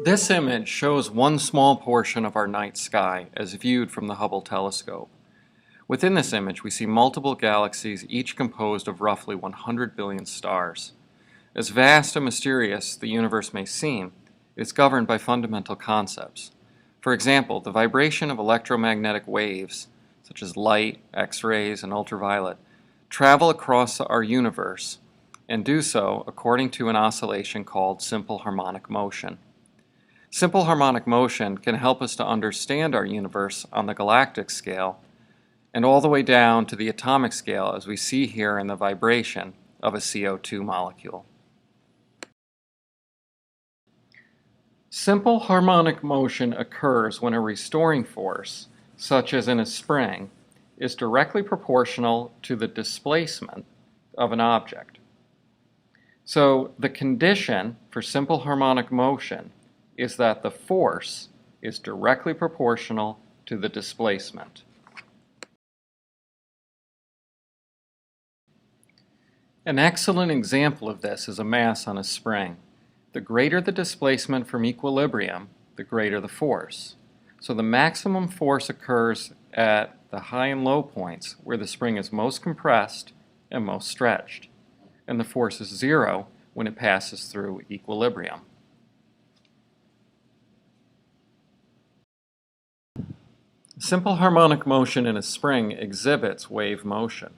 This image shows one small portion of our night sky as viewed from the Hubble telescope. Within this image, we see multiple galaxies, each composed of roughly 100 billion stars. As vast and mysterious the universe may seem, it's governed by fundamental concepts. For example, the vibration of electromagnetic waves, such as light, X-rays, and ultraviolet, travel across our universe and do so according to an oscillation called simple harmonic motion. Simple harmonic motion can help us to understand our universe on the galactic scale and all the way down to the atomic scale, as we see here in the vibration of a CO2 molecule. Simple harmonic motion occurs when a restoring force, such as in a spring, is directly proportional to the displacement of an object. So the condition for simple harmonic motion is that the force is directly proportional to the displacement. An excellent example of this is a mass on a spring. The greater the displacement from equilibrium, the greater the force. So the maximum force occurs at the high and low points where the spring is most compressed and most stretched. And the force is zero when it passes through equilibrium. Simple harmonic motion in a spring exhibits wave motion.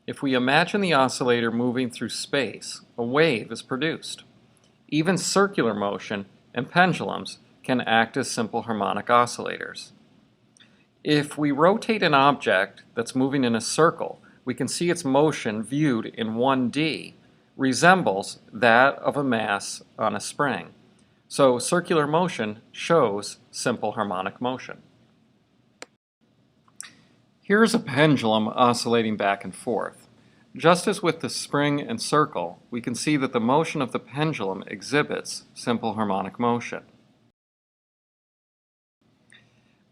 If we imagine the oscillator moving through space, a wave is produced. Even circular motion and pendulums can act as simple harmonic oscillators. If we rotate an object that's moving in a circle, we can see its motion viewed in 1D resembles that of a mass on a spring. So circular motion shows simple harmonic motion. Here's a pendulum oscillating back and forth. Just as with the spring and circle, we can see that the motion of the pendulum exhibits simple harmonic motion.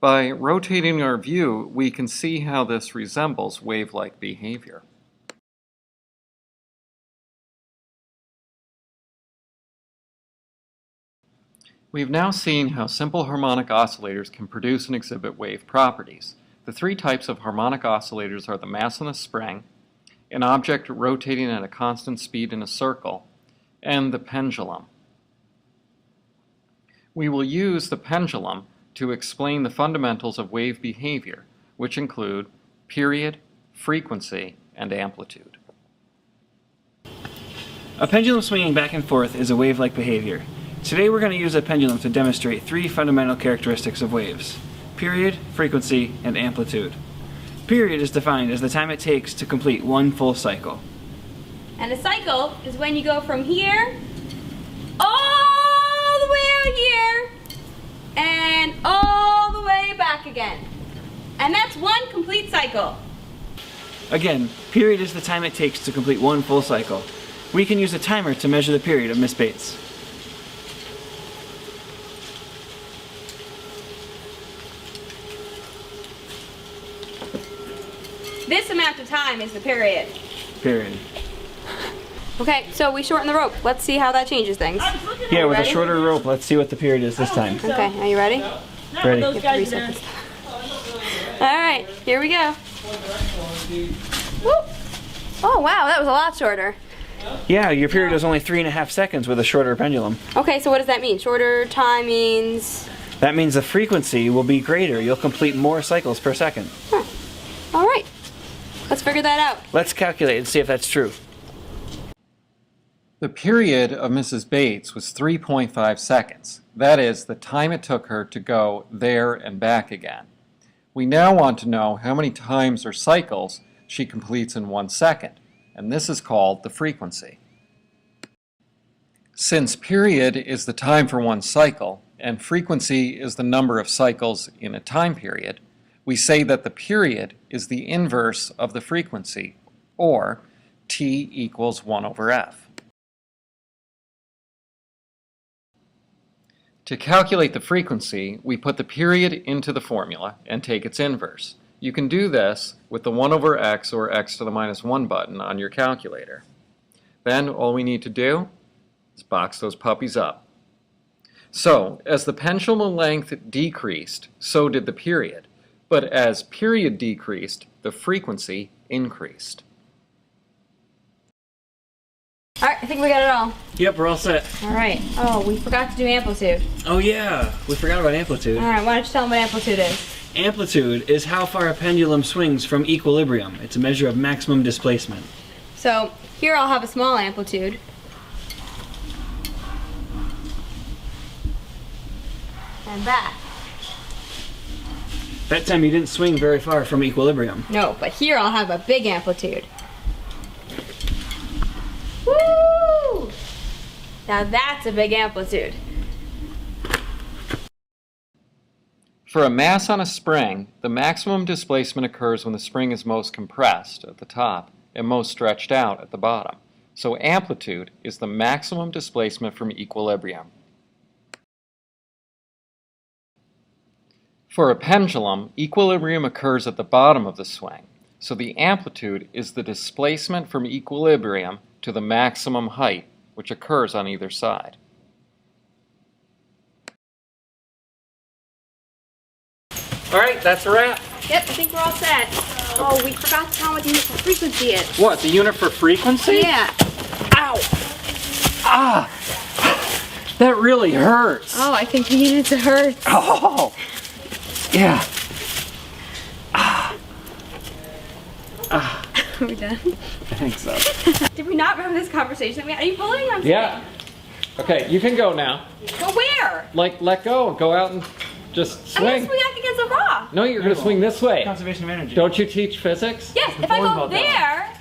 By rotating our view, we can see how this resembles wave-like behavior. We've now seen how simple harmonic oscillators can produce and exhibit wave properties. The three types of harmonic oscillators are the mass on a spring, an object rotating at a constant speed in a circle, and the pendulum. We will use the pendulum to explain the fundamentals of wave behavior, which include period, frequency, and amplitude. A pendulum swinging back and forth is a wave-like behavior. Today we're going to use a pendulum to demonstrate three fundamental characteristics of waves: period, frequency, and amplitude. Period is defined as the time it takes to complete one full cycle. And a cycle is when you go from here all the way out here and all the way back again. And that's one complete cycle. Again, period is the time it takes to complete one full cycle. We can use a timer to measure the period of Miss Bates. This amount of time is the period. Period. Okay, so we shorten the rope. Let's see how that changes things. Yeah, with ready? a shorter rope, let's see what the period is this time. Okay, are you ready? Ready. You have 3 seconds. Alright, here we go. Woo! Oh wow, that was a lot shorter. Yeah, your period is only 3.5 seconds with a shorter pendulum. Okay, so what does that mean? Shorter time means... That means the frequency will be greater. You'll complete more cycles per second. Huh. Alright, let's figure that out. Let's calculate and see if that's true. The period of Mrs. Bates was 3.5 seconds. That is, the time it took her to go there and back again. We now want to know how many times or cycles she completes in 1 second, and this is called the frequency. Since period is the time for one cycle, and frequency is the number of cycles in a time period, we say that the period is the inverse of the frequency, or T equals 1 over F. To calculate the frequency, we put the period into the formula and take its inverse. You can do this with the 1 over x or x to the minus 1 button on your calculator. Then all we need to do is box those puppies up. So, as the pendulum length decreased, so did the period. But as period decreased, the frequency increased. Alright, I think we got it all. Yep, we're all set. Alright. Oh, we forgot to do amplitude. Oh yeah, we forgot about amplitude. Alright, why don't you tell them what amplitude is? Amplitude is how far a pendulum swings from equilibrium. It's a measure of maximum displacement. So, here I'll have a small amplitude. And back. That time you didn't swing very far from equilibrium. No, but here I'll have a big amplitude. Woo! Now that's a big amplitude. For a mass on a spring, the maximum displacement occurs when the spring is most compressed at the top and most stretched out at the bottom. So amplitude is the maximum displacement from equilibrium. For a pendulum, equilibrium occurs at the bottom of the swing, so the amplitude is the displacement from equilibrium to the maximum height, which occurs on either side. Alright, that's a wrap. Yep, I think we're all set. Oh, we forgot to tell them what the unit for frequency is. What, the unit for frequency? Yeah. Ow! Ah! That really hurts. Oh, I think the units hurt. Oh! Yeah. Are we done? I think so. Did we not remember this conversation that we had? Are you pulling on Yeah. Okay, you can go now. Go where? Like, let go. Go out and just I'm gonna swing. swing back against a rock. No, you're going to swing this way. Conservation of energy. Don't you teach physics? Yes, if I go there.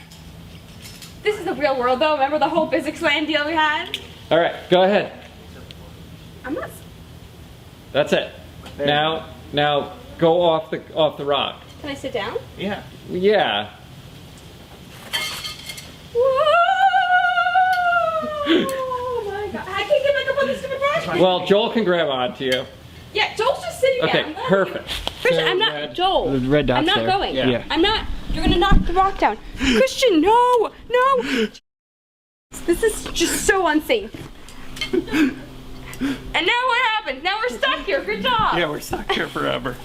This is the real world though. Remember the whole physics land deal we had? All right, go ahead. I'm not. That's it. Now go off the rock. Can I sit down? Yeah. Yeah. Oh my god. I can't get back up on this stupid rock. Well, Joel can grab onto you. Yeah, Joel's just sitting there. Okay, perfect. Christian, I'm not. Joel. The red dot's I'm not there. going. Yeah. I'm not. You're gonna knock the rock down. Christian, no! No! This is just so unsafe. And now what happens? Now we're stuck here. Good job. Yeah, we're stuck here forever.